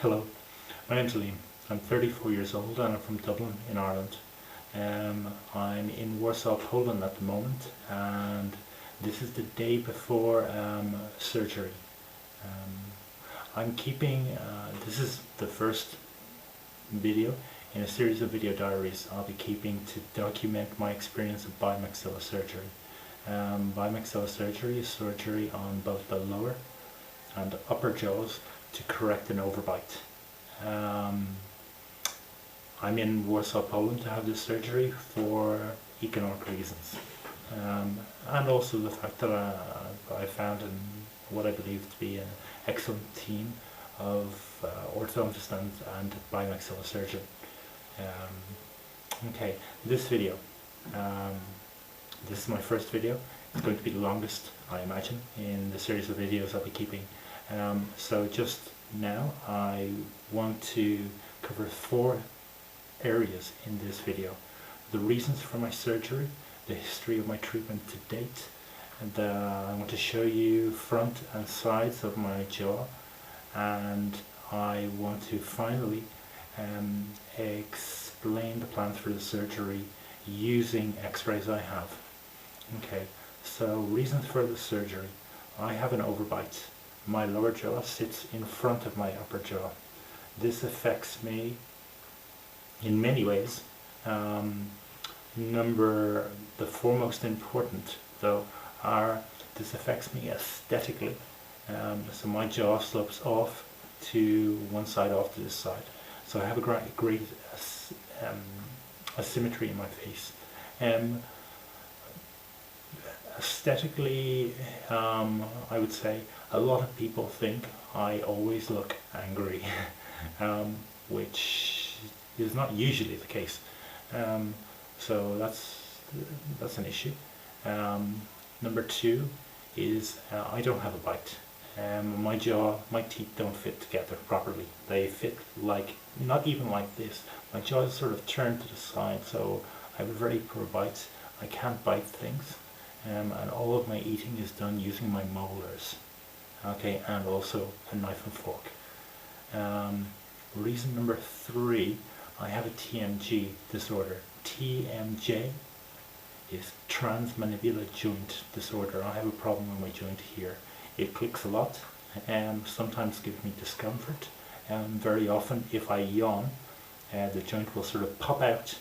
Hello, my name's Liam. I'm 34 years old and I'm from Dublin in Ireland. I'm in Warsaw, Poland at the moment, and this is the day before surgery. This is the first video in a series of video diaries I'll be keeping to document my experience of bi-maxillary surgery. Bi-maxillary surgery is surgery on both the lower and upper jaws to correct an overbite. I'm in Warsaw, Poland to have this surgery for economic reasons, and also the fact that I found in what I believe to be an excellent team of orthodontists and bi-maxillary surgeon. Okay, this video, this is my first video. It's going to be the longest, I imagine, in the series of videos I'll be keeping. So just now I want to cover 4 areas in this video: the reasons for my surgery, the history of my treatment to date, and I want to show you front and sides of my jaw, and I want to finally explain the plans for the surgery using x-rays I have. Okay, so reasons for the surgery. I have an overbite. My lower jaw sits in front of my upper jaw. This affects me in many ways. The 4 most important though are, this affects me aesthetically. So my jaw slopes off to one side, off to this side. So I have a great asymmetry in my face. Aesthetically, I would say a lot of people think I always look angry, which is not usually the case. So that's an issue. Number 2 is I don't have a bite. My teeth don't fit together properly. They fit like, not even like this. My jaw is sort of turned to the side, so I have a very poor bite. I can't bite things. And all of my eating is done using my molars, okay, and also a knife and fork. Reason number 3, I have a TMJ disorder. TMJ is transmandibular joint disorder. I have a problem with my joint here. It clicks a lot and sometimes gives me discomfort. Very often if I yawn, the joint will sort of pop out,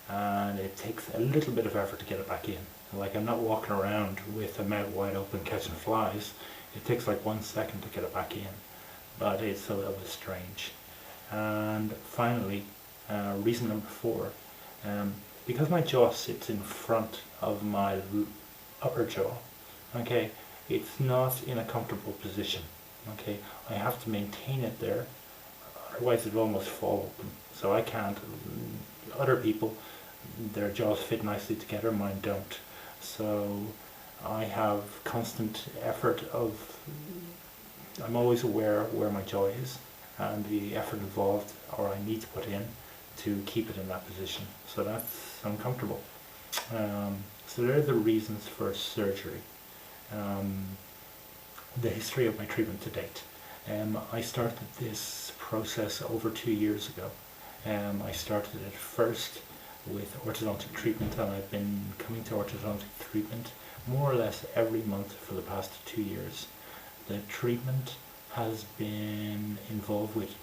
and it takes a little bit of effort to get it back in. Like, I'm not walking around with a mouth wide open catching flies. It takes like 1 second to get it back in, but it's a little bit strange. And finally, reason number 4, because my jaw sits in front of my upper jaw, okay, it's not in a comfortable position. Okay, I have to maintain it there, otherwise it will almost fall open. So I can't. Other people, their jaws fit nicely together, mine don't. So I have constant effort of, I'm always aware where my jaw is and the effort involved, or I need to put in, to keep it in that position. So that's uncomfortable. So there are the reasons for surgery. The history of my treatment to date. I started this process over 2 years ago. I started it first with orthodontic treatment, and I've been coming to orthodontic treatment more or less every month for the past 2 years. The treatment has been involved with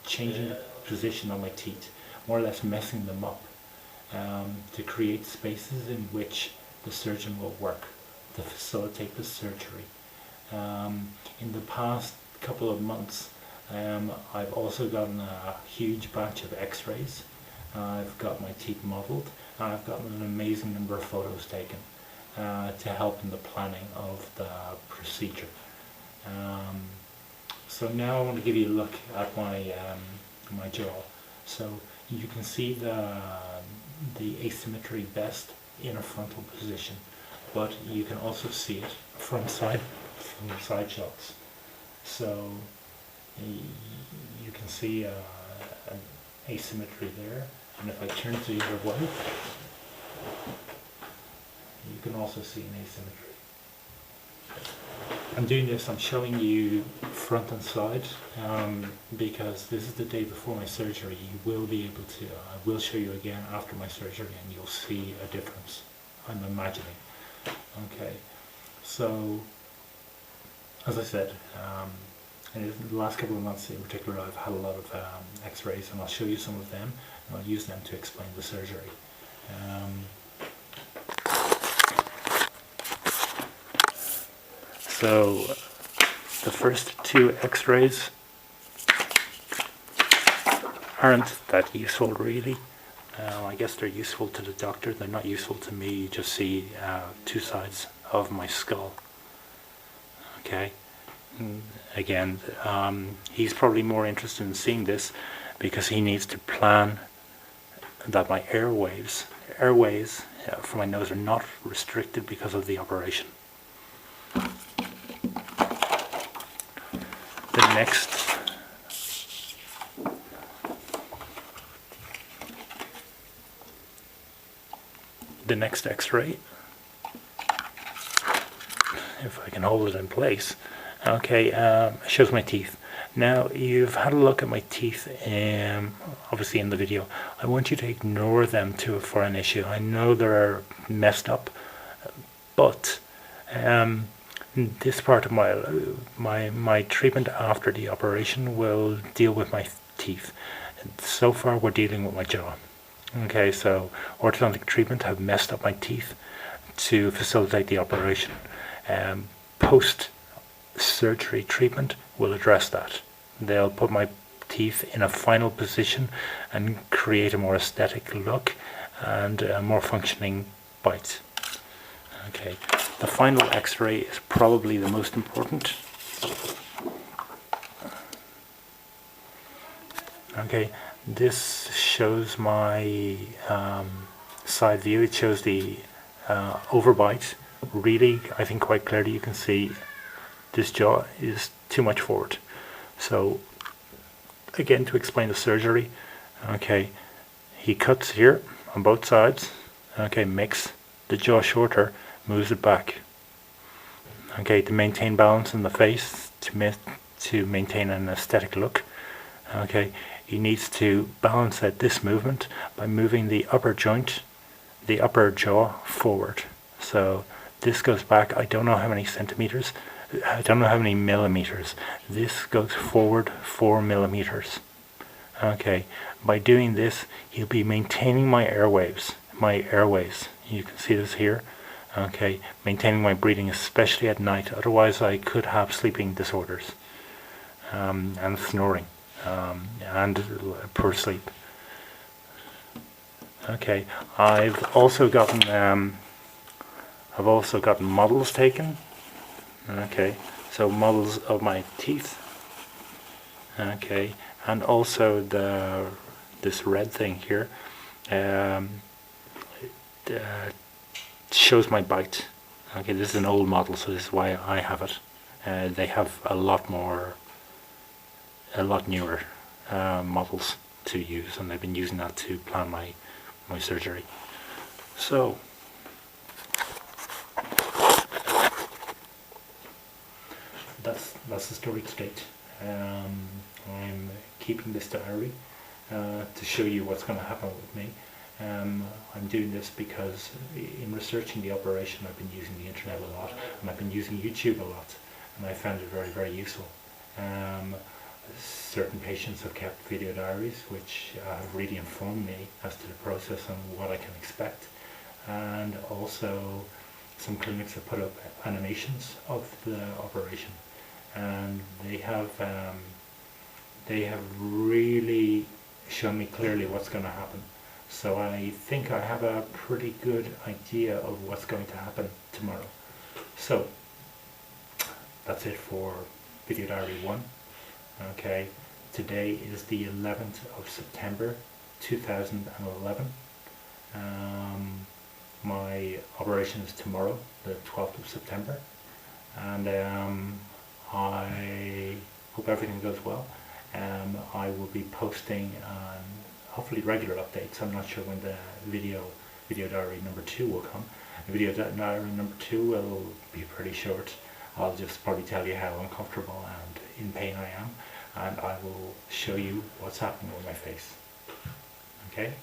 changing the position of my teeth, more or less messing them up, to create spaces in which the surgeon will work to facilitate the surgery. In the past couple of months, I've also gotten a huge batch of x-rays. I've got my teeth modeled, and I've gotten an amazing number of photos taken to help in the planning of the procedure. So now I want to give you a look at my jaw. So you can see the asymmetry best in a frontal position, but you can also see it from side shots. So you can see an asymmetry there, and if I turn to the other way, you can also see an asymmetry. I'm doing this, I'm showing you front and side, because this is the day before my surgery. You will be able to, I will show you again after my surgery and you'll see a difference, I'm imagining. Okay, so as I said, in the last couple of months in particular I've had a lot of x-rays, and I'll show you some of them and I'll use them to explain the surgery. So the first two x-rays aren't that useful really. I guess they're useful to the doctor, they're not useful to me. You just see two sides of my skull. Okay, again, he's probably more interested in seeing this because he needs to plan that my airways for my nose are not restricted because of the operation. The next x-ray, if I can hold it in place, okay, shows my teeth. Now you've had a look at my teeth, obviously in the video. I want you to ignore them for an issue. I know they're messed up, but this part of my treatment after the operation will deal with my teeth. So far we're dealing with my jaw. Okay, so orthodontic treatment have messed up my teeth to facilitate the operation. Post-surgery treatment will address that. They'll put my teeth in a final position and create a more aesthetic look and a more functioning bite. Okay, the final x-ray is probably the most important. Okay, this shows my side view. It shows the overbite. Really, I think quite clearly you can see this jaw is too much forward. So again, to explain the surgery, okay, he cuts here on both sides, okay, makes the jaw shorter, moves it back, okay, to maintain balance in the face, to maintain an aesthetic look. Okay, he needs to balance out this movement by moving the upper joint, the upper jaw forward. So this goes back, I don't know how many centimeters, I don't know how many millimeters. This goes forward 4 millimeters. Okay, by doing this, he'll be maintaining my airways. You can see this here. Okay, maintaining my breathing, especially at night. Otherwise, I could have sleeping disorders and snoring and poor sleep. Okay, I've also gotten models taken. Okay, so models of my teeth. Okay, and also this red thing here shows my bite. Okay, this is an old model, so this is why I have it. They have a lot newer models to use, and I've been using that to plan my surgery. So that's the story to date. I'm keeping this diary to show you what's going to happen with me. I'm doing this because in researching the operation I've been using the internet a lot, and I've been using YouTube a lot, and I found it very, very useful. Certain patients have kept video diaries which have really informed me as to the process and what I can expect, and also some clinics have put up animations of the operation, and they have really shown me clearly what's going to happen. So I think I have a pretty good idea of what's going to happen tomorrow. So that's it for video diary 1. Okay, today is the 11th of September 2011. My operation is tomorrow, the 12th of September, and I hope everything goes well. I will be posting hopefully regular updates. I'm not sure when the video diary number 2 will come. Video diary number 2 will be pretty short. I'll just probably tell you how uncomfortable and in pain I am, and I will show you what's happening with my face. Okay?